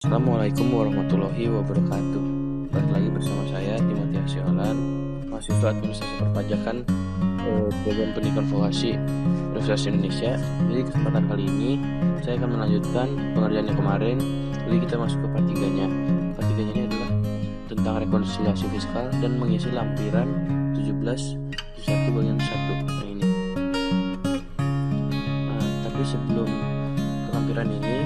Assalamualaikum warahmatullahi wabarakatuh. Balik lagi bersama saya Timothy Asiolan, mahasiswa administrasi perpajakan Program Pendidikan Vokasi Universitas Indonesia. Jadi kesempatan kali ini saya akan melanjutkan pengerjaan yang kemarin. Jadi kita masuk ke part 3-nya. Part 3-nya ini adalah tentang rekonsiliasi fiskal dan mengisi lampiran 17/1 bagian 1. Nah ini. Tapi sebelum ke lampiran ini,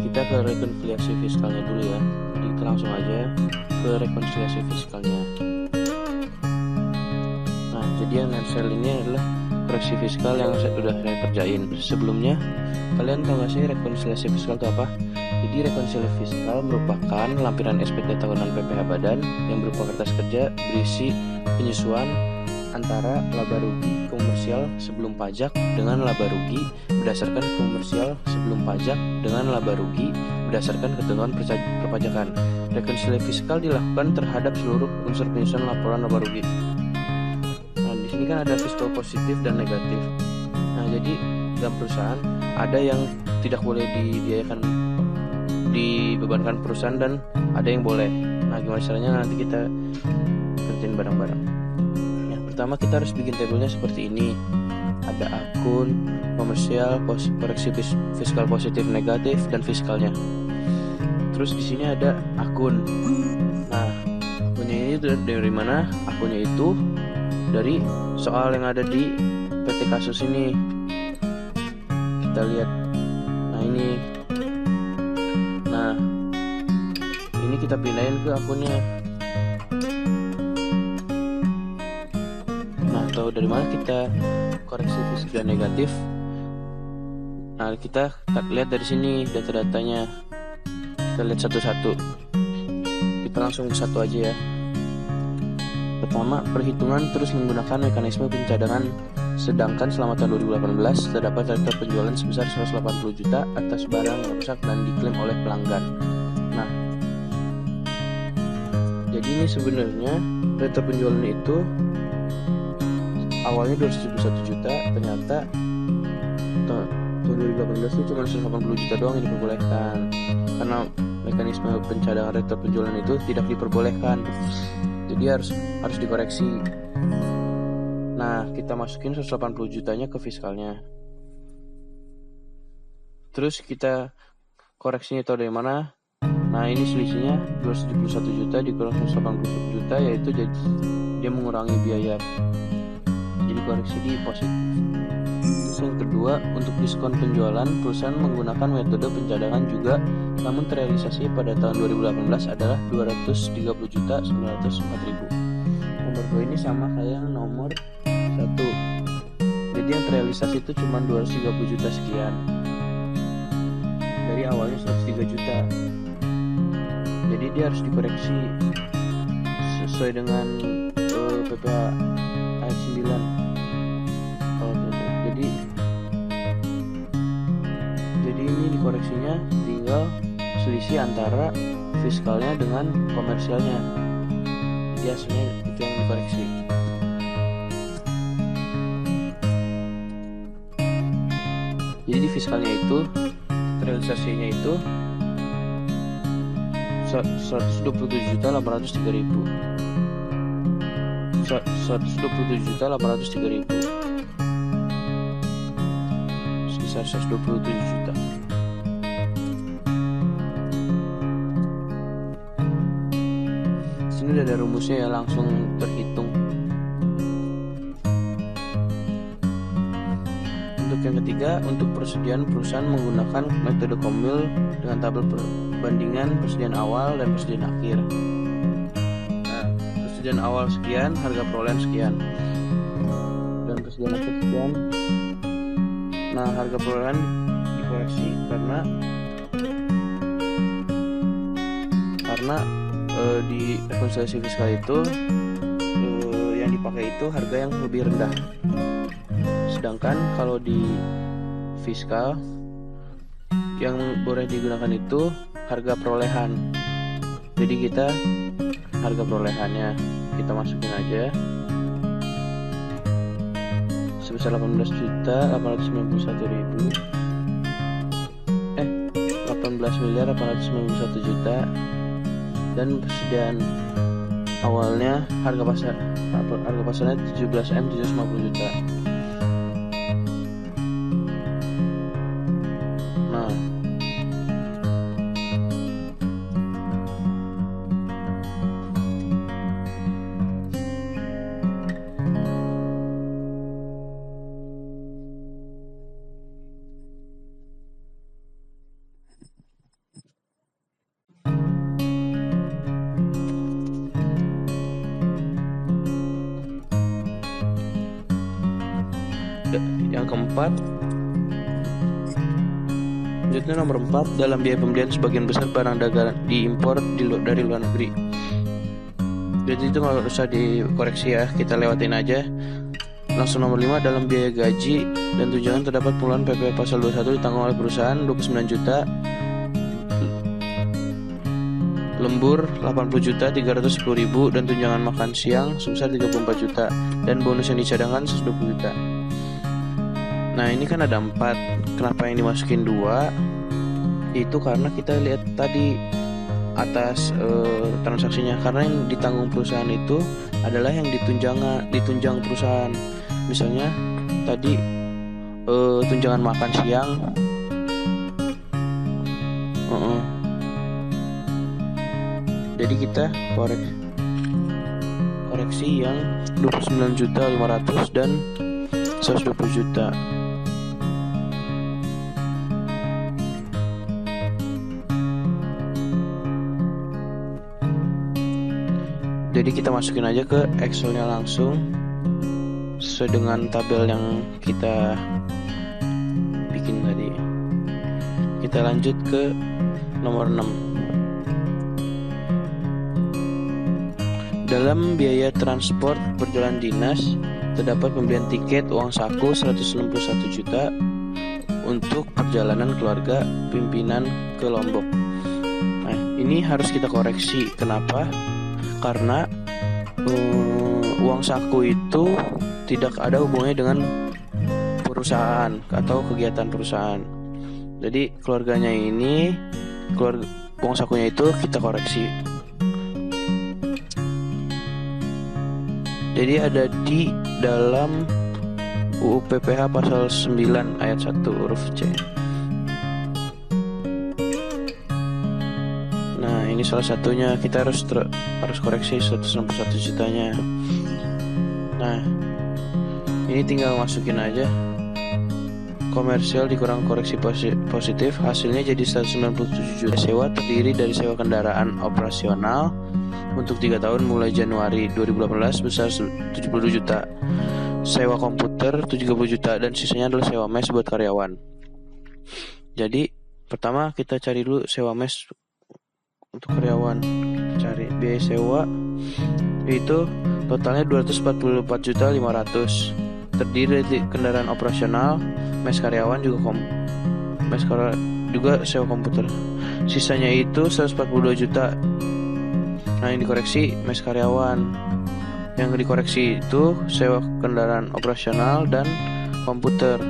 kita ke rekonsiliasi fiskalnya dulu ya. Jadi kita langsung aja ke rekonsiliasi fiskalnya. Nah, jadi yang netsel ini adalah koreksi fiskal yang sudah saya kerjain sebelumnya. Kalian tahu gak sih rekonsiliasi fiskal itu apa? Jadi rekonsiliasi fiskal merupakan lampiran SPT tahunan PPh Badan yang berupa kertas kerja berisi penyesuaian antara laba rugi komersial sebelum pajak dengan laba rugi berdasarkan komersial sebelum pajak dengan laba rugi berdasarkan ketentuan perpajakan. Rekonsiliasi fiskal dilakukan terhadap seluruh unsur penyusunan laporan laba rugi. Nah, di sini kan ada fiskal positif dan negatif. Nah, jadi dalam perusahaan ada yang tidak boleh dibebankan perusahaan dan ada yang boleh. Nah, gimana caranya nanti kita kerjain bareng-bareng. Pertama kita harus bikin tabelnya seperti ini. Ada akun, komersial, koreksi fiskal positif negatif, dan fiskalnya. Terus di sini ada akun. Nah, akunnya ini dari mana? Akunnya itu dari soal yang ada di PT kasus ini. Kita lihat. Nah ini. Nah, ini kita pindahin ke akunnya. Atau dari mana kita koreksi fiskal negatif? Nah, kita lihat dari sini data-datanya. Kita lihat satu-satu. Kita langsung ke satu aja ya. Pertama, perhitungan terus menggunakan mekanisme pencadangan. Sedangkan selama tahun 2018 terdapat rekor penjualan sebesar 180 juta atas barang yang rusak dan diklaim oleh pelanggan. Nah, jadi ini sebenarnya rekor penjualan itu awalnya 271 juta, ternyata tahun 2018 itu cuma 180 juta doang yang diperbolehkan. Karena mekanisme pencadangan rekor penjualan itu tidak diperbolehkan. Jadi harus dikoreksi. Nah, kita masukin 180 jutanya ke fiskalnya. Terus kita koreksinya tahu dari mana? Nah, ini selisihnya 271 juta dikurang 180 juta, yaitu jadi dia mengurangi biaya. Jadi koreksi di positif. Terus yang kedua, untuk diskon penjualan, perusahaan menggunakan metode pencadangan juga, namun terrealisasi pada tahun 2018 adalah 230.904.000. Nomor 2 ini sama kayak yang nomor 1. Jadi yang terrealisasi itu cuma 230 juta sekian. Dari awalnya 103 juta. Jadi dia harus dikoreksi sesuai dengan PPh ayat 9. Jadi ini dikoreksinya tinggal selisih antara fiskalnya dengan komersialnya. Biasanya itu yang dikoreksi. Jadi di fiskalnya itu realisasinya itu 127.803.000. 127.803.000. Sekitar 127 juta. Sini udah ada rumusnya ya, langsung terhitung. Untuk yang ketiga, untuk persediaan perusahaan menggunakan metode komil dengan tabel perbandingan persediaan awal dan persediaan akhir. Nah, persediaan awal sekian, harga perolehan sekian, dan persediaan akhir sekian. Nah, harga perolehan dikoreksi karena di rekonsiliasi fiskal itu yang dipakai itu harga yang lebih rendah. Sedangkan kalau di fiskal yang boleh digunakan itu harga perolehan. Jadi kita harga perolehannya kita masukin aja sebesar 18.891.000. 18 18.891.000.000 dan persediaan awalnya harga pasarnya 17.750.000.000. Nah, yang keempat, selanjutnya nomor 4, dalam biaya pembelian sebagian besar barang dagangan diimpor dari luar negeri. Jadi itu nggak usah dikoreksi ya, kita lewatin aja. Langsung nomor 5, dalam biaya gaji dan tunjangan terdapat penggunaan PP pasal 21 ditanggung oleh perusahaan 29 juta, lembur 80.310.000 dan tunjangan makan siang sebesar 34 juta dan bonus yang dicadangkan 120 juta. Nah, ini kan ada 4. Kenapa yang dimasukin 2? Itu karena kita lihat tadi atas transaksinya, karena yang ditanggung perusahaan itu adalah yang ditunjang perusahaan. Misalnya tadi tunjangan makan siang, jadi kita koreksi yang 29.500.000 dan 120 juta. Jadi kita masukin aja ke Excelnya langsung sesuai dengan tabel yang kita bikin tadi. Kita lanjut ke nomor 6. Dalam biaya transport perjalanan dinas terdapat pembelian tiket uang saku 161 juta untuk perjalanan keluarga pimpinan ke Lombok. Nah, ini harus kita koreksi. Kenapa? Karena uang saku itu tidak ada hubungannya dengan perusahaan atau kegiatan perusahaan. Jadi keluarganya ini, uang sakunya itu kita koreksi. Jadi ada di dalam UU PPH pasal 9 ayat 1 huruf C. Nah, ini salah satunya, kita harus koreksi 161 jutanya. Nah, ini tinggal masukin aja komersial dikurang koreksi positif, hasilnya jadi 197 juta. Sewa terdiri dari sewa kendaraan operasional untuk 3 tahun mulai Januari 2018 besar 72 juta, sewa komputer 30 juta, dan sisanya adalah sewa mes buat karyawan. Jadi pertama kita cari dulu sewa mes untuk karyawan. Cari biaya sewa itu totalnya 244.500.000, terdiri dari kendaraan operasional, mes karyawan juga sewa komputer. Sisanya itu 142 juta. Nah, yang dikoreksi mes karyawan. Yang dikoreksi itu sewa kendaraan operasional dan komputer.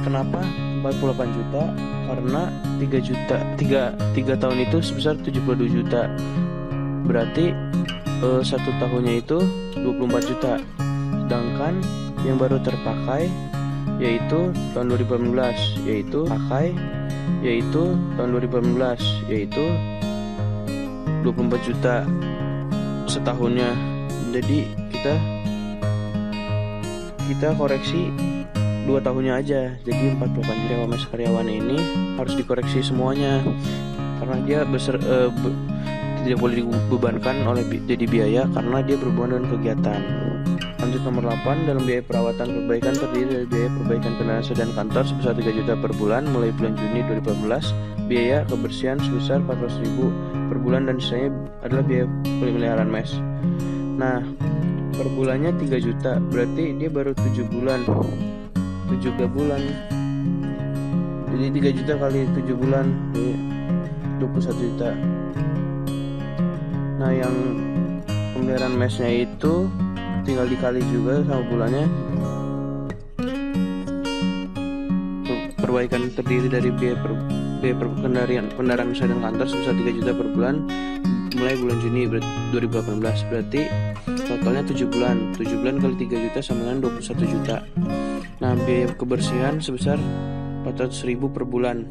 Kenapa 48 juta? Karena 3 tahun itu sebesar 72 juta. Berarti 1 tahunnya itu 24 juta. Sedangkan yang baru terpakai yaitu tahun 2018, yaitu tahun 2018 yaitu 24 juta setahunnya. Jadi kita koreksi 2 tahunnya aja. Jadi 48 juta mes karyawan ini harus dikoreksi semuanya karena dia tidak boleh dibebankan oleh jadi biaya karena dia berhubungan dengan kegiatan. Lanjut nomor 8, dalam biaya perawatan perbaikan terdiri dari biaya perbaikan kendaraan sedan kantor sebesar 3 juta per bulan mulai bulan Juni 2018, biaya kebersihan sebesar 400.000 per bulan, dan sisanya adalah biaya pemeliharaan mes. Nah, per bulannya 3 juta, berarti dia baru 7 bulan. Jadi 3 juta kali 7 bulan jadi 21 juta. Nah, yang pemeliharaan mesnya itu tinggal dikali juga sama bulannya. Perbaikan terdiri dari biaya biaya kendaraan usaha dan kantor sebesar 3 juta per bulan mulai bulan Juni 2018. Berarti totalnya 7 bulan. 7 bulan kali 3 juta sama dengan 21 juta. Nah, biaya kebersihan sebesar 400.000 per bulan.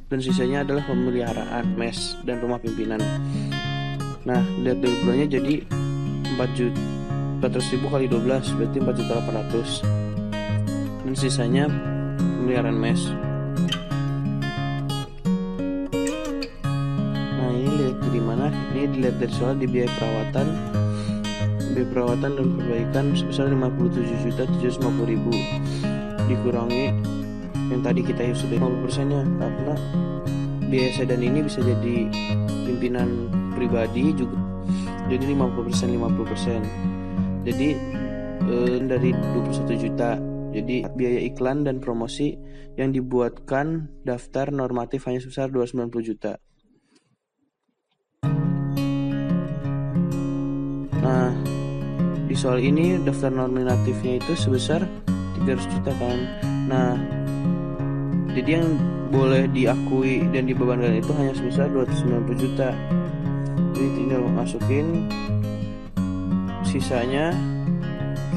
Dan sisanya adalah pemeliharaan, mes, dan rumah pimpinan. Nah, lihat dari bulannya jadi 400.000 kali 12 berarti 4.800.000. Dan sisanya pemeliharaan mes. Nah, ini lihat dari mana? Ini dilihat dari soal di biaya perawatan. Biaya perawatan dan perbaikan sebesar 57.750.000 dikurangi yang tadi kita sudah 50%-nya, karena biaya sedan ini bisa jadi pimpinan pribadi juga, jadi 50%. Jadi dari 21 juta. Jadi biaya iklan dan promosi yang dibuatkan daftar normatif hanya sebesar 290 juta. Nah, di soal ini daftar normatifnya itu sebesar 300 juta kan. Nah, jadi yang boleh diakui dan dibebankan itu hanya sebesar 290 juta. Jadi tinggal masukin, sisanya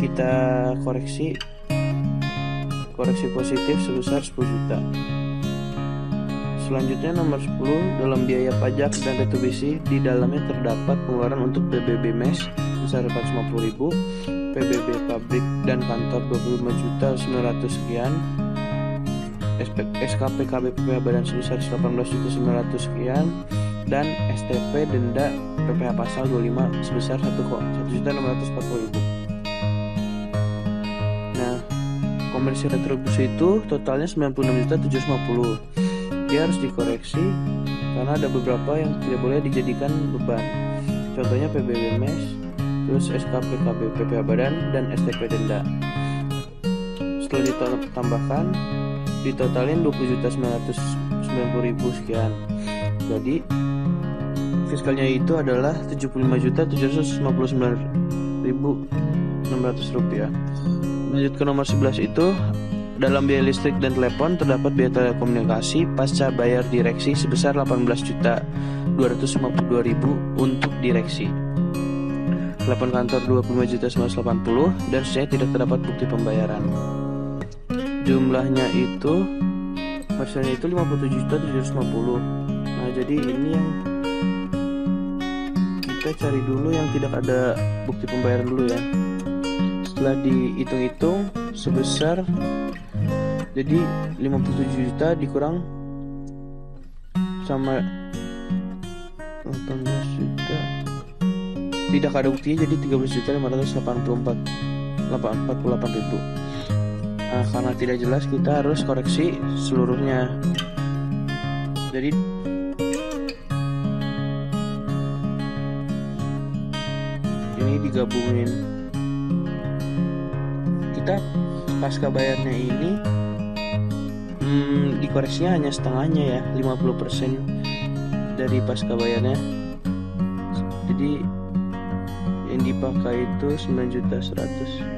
kita koreksi positif sebesar 10 juta. Selanjutnya nomor 10, dalam biaya pajak dan retribusi di dalamnya terdapat pengeluaran untuk PBB mes sebesar 450.000, PBB pabrik dan kantor 25.900.000 sekian, SKP KB PPH badan sebesar 18.900.000 sekian, dan STP denda PPH pasal 25 sebesar 1.640.000. Nah, komersi retribusi itu totalnya 96.750.000. Dia harus dikoreksi karena ada beberapa yang tidak boleh dijadikan beban. Contohnya PBB mes, terus SKP KB PPH badan, dan STP denda. Setelah ditambahkan, ditotalin 20.990.000 sekian. Jadi fiskalnya itu adalah 75.759.600 rupiah. Lanjut ke nomor 11 itu, dalam biaya listrik dan telepon terdapat biaya telekomunikasi pasca bayar direksi sebesar 18.252.000 untuk direksi. Telepon kantor 25.980.000 dan sisanya tidak terdapat bukti pembayaran. Jumlahnya itu persennya itu 57.750. Nah, jadi ini yang kita cari dulu yang tidak ada bukti pembayaran dulu ya. Setelah dihitung-hitung sebesar, jadi 57 juta dikurang sama 18 juta, tidak ada buktinya, jadi 13.548.000. Nah, karena tidak jelas kita harus koreksi seluruhnya. Jadi ini digabungin. Kita pasca bayarnya ini dikoreksinya hanya setengahnya ya, 50% dari pasca bayarnya. Jadi yang dipakai itu 9.100.000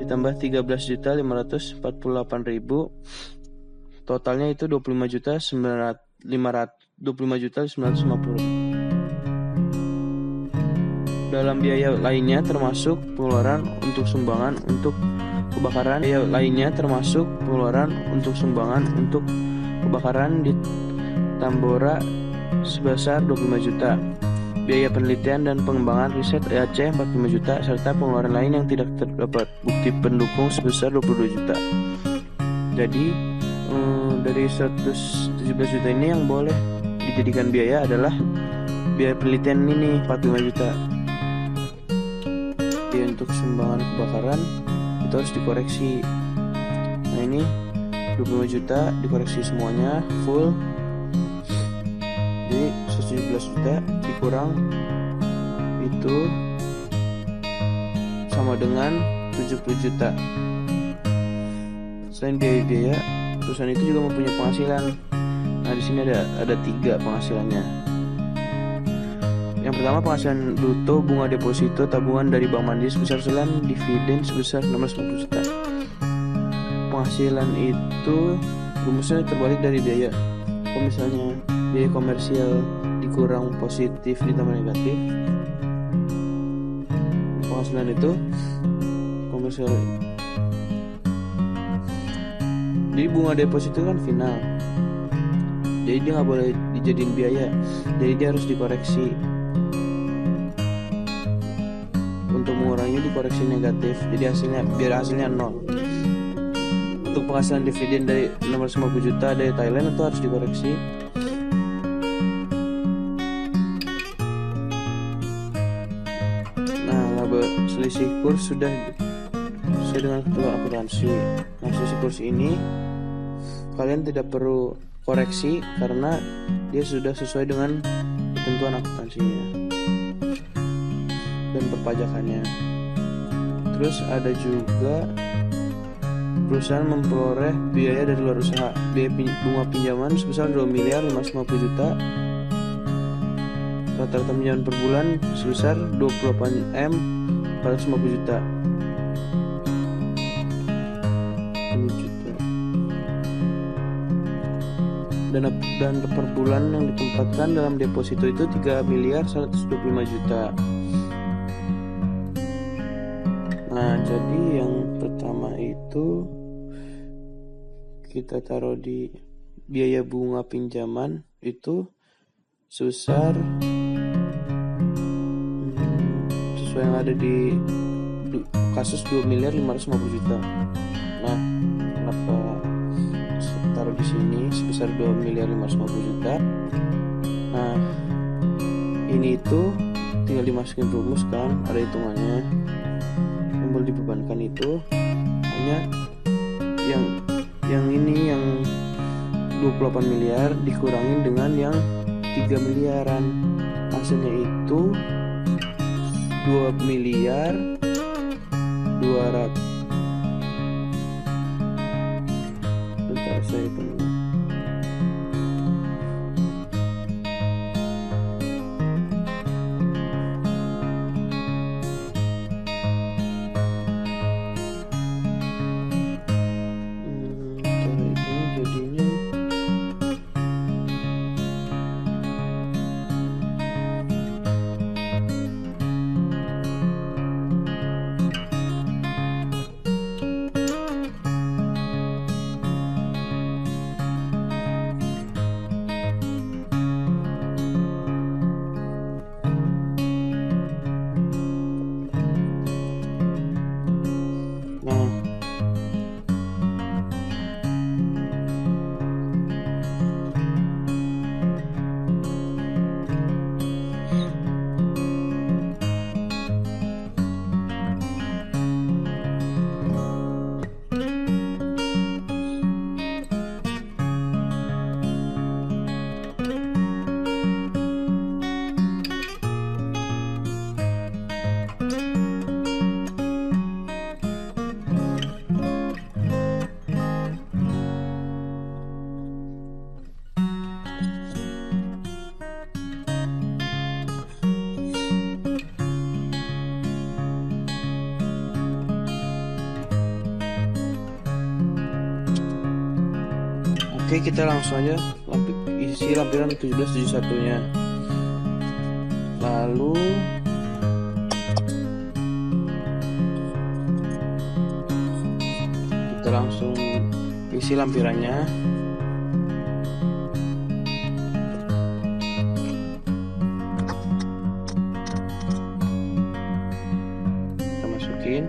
ditambah 13.548.000, totalnya itu 25.950.000. Dalam biaya lainnya termasuk pengeluaran untuk sumbangan untuk kebakaran. Biaya lainnya termasuk pengeluaran untuk sumbangan untuk kebakaran di Tambora sebesar 25 juta. Biaya penelitian dan pengembangan riset EAC 45 juta, serta pengeluaran lain yang tidak terdapat bukti pendukung sebesar 22 juta. Jadi dari 117 juta ini yang boleh dijadikan biaya adalah biaya penelitian ini 45 juta. Jadi untuk sumbangan kebakaran itu harus dikoreksi. Nah, ini 25 juta dikoreksi semuanya full. Jadi 117 juta dikurang itu sama dengan 70 juta. Selain biaya-biaya, perusahaan itu juga mempunyai penghasilan. Nah, di sini ada 3 penghasilannya. Yang pertama, penghasilan bruto bunga deposito tabungan dari Bank Mandiri sebesar 9, dividen sebesar 650 juta. Penghasilan itu rumusnya terbalik dari biaya. Kalau misalnya biaya komersial dikurang positif ditambah negatif, penghasilan itu komersial. Jadi bunga deposito kan final, jadi dia nggak boleh dijadiin biaya, jadi dia harus dikoreksi. Untuk menguranginya dikoreksi negatif, jadi biar hasilnya 0. Untuk penghasilan dividen dari 650 juta dari Thailand itu harus dikoreksi. Nah, laba selisih kurs sudah sesuai dengan ketentuan akuntansi. Nah, selisih kurs ini kalian tidak perlu koreksi karena dia sudah sesuai dengan ketentuan akuntansinya dan perpajakannya. Terus ada juga perusahaan memperoleh biaya dari luar usaha. Biaya bunga pinjaman sebesar 2.550 juta. Rata-rata pinjaman per bulan sebesar 28 M 450 juta. Dan per bulan yang ditempatkan dalam deposito itu 3.125 juta. Nah, jadi yang pertama itu kita taruh di biaya bunga pinjaman itu sebesar sesuai yang ada di kasus 2.550 juta. Nah, kenapa taruh di sini sebesar 2.550 juta? Nah, ini itu tinggal dimasukin rumus kan, ada hitungannya. Yang boleh dibebankan itu hanya yang ini yang 28 miliar dikurangin dengan yang 3 miliaran. Hasilnya itu 2 miliar 200. Bentar saya hitung. Oke, kita langsung aja isi lampiran 1771-nya. Lalu kita langsung isi lampirannya. Kita masukin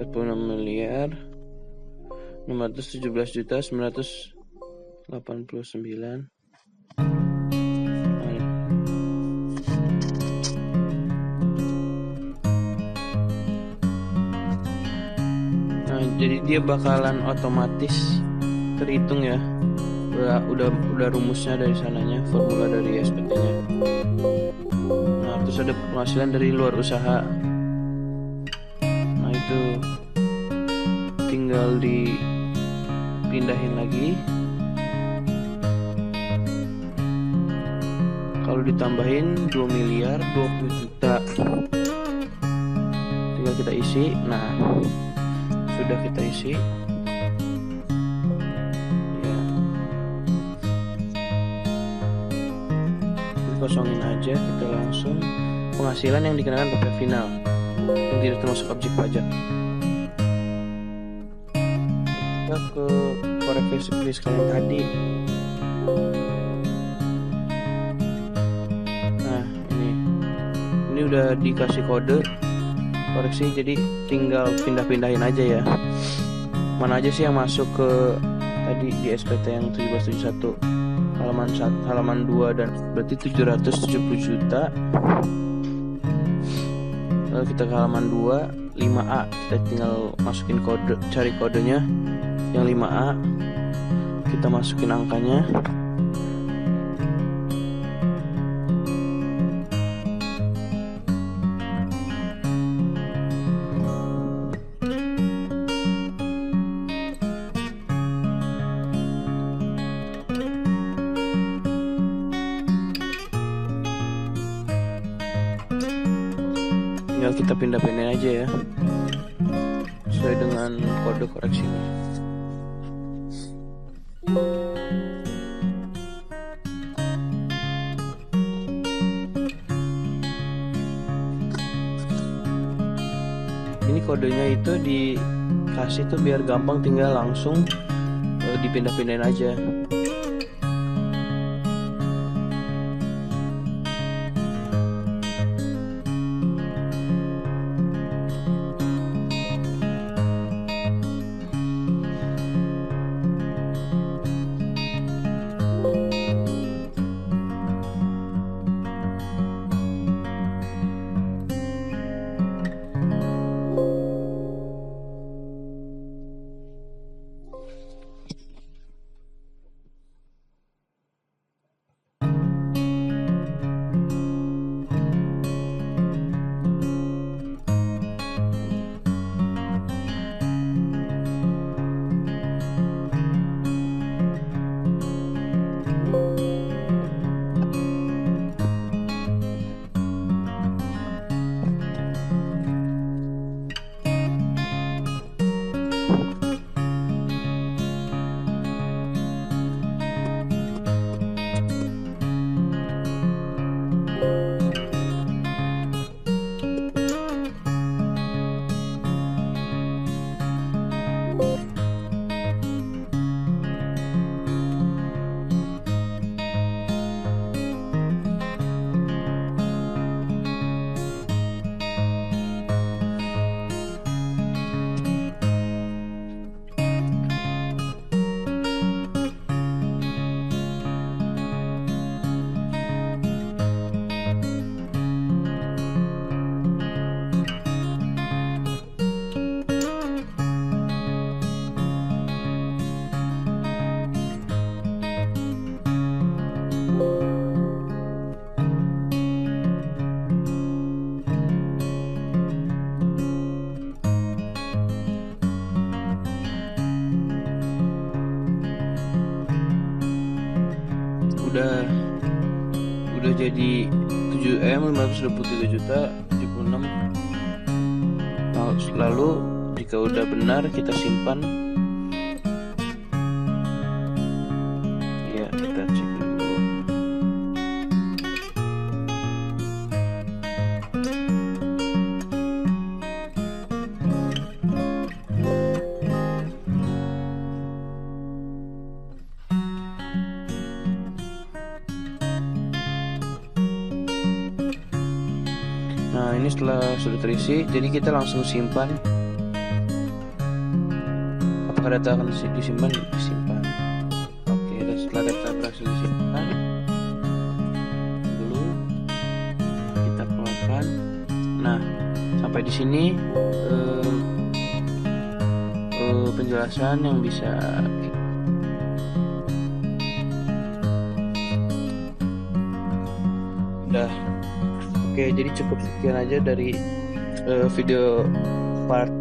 46 miliar 517 juta 989. Nah, jadi dia bakalan otomatis terhitung ya. Udah rumusnya dari sananya, formula dari SPT-nya. Nah, terus ada penghasilan dari luar usaha. Nah, itu tinggal dipindahin lagi. Kalau ditambahin 2 miliar 20 juta, tinggal kita isi. Nah, sudah kita isi. kosongin aja, kita langsung penghasilan yang dikenakan pajak final yang tidak termasuk objek pajak. Kita ke koreksi fiskal yang tadi. Nah, ini udah dikasih kode koreksi, jadi tinggal pindah-pindahin aja ya. Mana aja sih yang masuk ke tadi di SPT yang 1771 halaman 2, dan berarti 770 juta. Lalu kita ke halaman 2 5A, kita tinggal masukin kode, cari kodenya yang 5A, kita masukin angkanya. Tinggal kita pindah-pindahin aja ya sesuai dengan kode koreksinya. Ini kodenya itu dikasih tuh biar gampang, tinggal langsung dipindah-pindahin aja. Udah jadi 7.523 juta 76. Lalu jika udah benar kita simpan ya, kita cek dulu. Nah, ini setelah sudah terisi, jadi kita langsung simpan. Apakah data akan disimpan? Disimpan. Oke, dan setelah data berhasil disimpan, dulu kita keluarkan. Nah, sampai di sini penjelasan yang bisa udah. Oke, jadi cukup sekian aja dari video part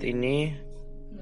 ini.